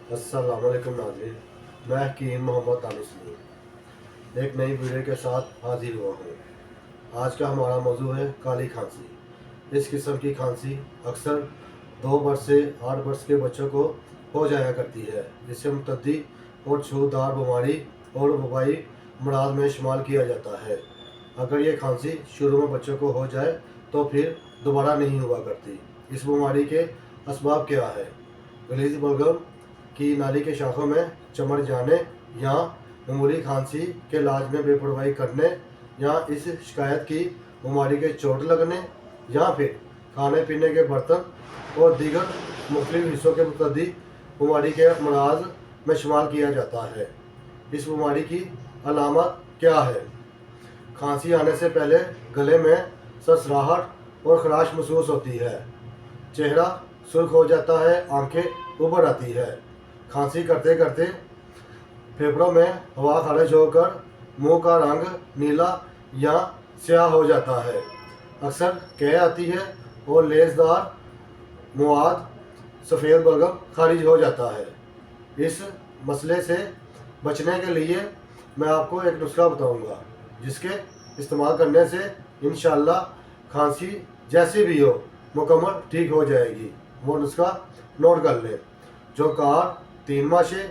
अस्सलाम वालेकुम नाज़रीन, मैं हकीम मोहम्मद तानिस्ली एक नई वीडियो के साथ हाजिर हुआ हूँ। आज का हमारा मौजू है काली खांसी। इस किस्म की खांसी अक्सर 2 वर्ष से 8 वर्ष के बच्चों को हो जाया करती है। इसे मुतद्दी और छूतदार बीमारी और वबाई अमराज में शुमार किया जाता है। अगर ये खांसी शुरू में बच्चों को हो जाए तो फिर दोबारा नहीं हुआ करती। इस बीमारी के असबाब क्या है? गलीज़ बलगम की नाली के शाखों में चमड़ जाने या मामूली खांसी के इलाज में बेपरवाही करने या इस शिकायत की बीमारी के चोट लगने या फिर खाने पीने के बर्तन और दीगर मुख्तलिफ हिस्सों के मुतद्दी बीमारी के अमराज में शुमार किया जाता है। इस बीमारी की अलामत क्या है? खांसी आने से पहले गले में सरसराहट और खराश महसूस होती है, चेहरा सुर्ख हो जाता है, आंखें उभर आती है। खांसी करते करते फेफड़ों में हवा खारिज होकर मुंह का रंग नीला या स्याह हो जाता है, अक्सर कह आती है और लेसदार मवाद सफ़ेद बलगम खारिज हो जाता है। इस मसले से बचने के लिए मैं आपको एक नुस्खा बताऊंगा, जिसके इस्तेमाल करने से इंशाअल्लाह खांसी जैसी भी हो मुकम्मल ठीक हो जाएगी। वो नुस्खा नोट कर लें। जोकार 3 माशे,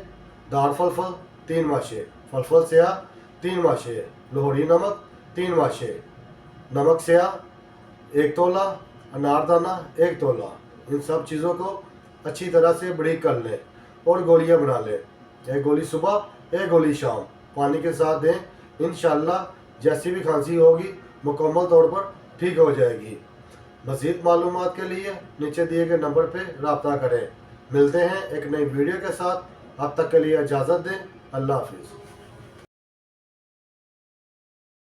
दार फलफल 3 माशे, फलफल स्या 3 माशे, लाहौरी नमक 3 माशे, नमक स्या 1 तोला, अनारदाना 1 तोला। इन सब चीज़ों को अच्छी तरह से बारीक कर लें और गोलियां बना लें। 1 गोली सुबह, 1 गोली शाम, पानी के साथ दें। इंशाअल्लाह जैसी भी खांसी होगी मुकम्मल तौर पर ठीक हो जाएगी। मज़ीद मालूमात के लिए नीचे दिए गए नंबर पर रब्ता करें। मिलते हैं एक नई वीडियो के साथ। अब तक के लिए इजाज़त दें। अल्लाह हाफिज़।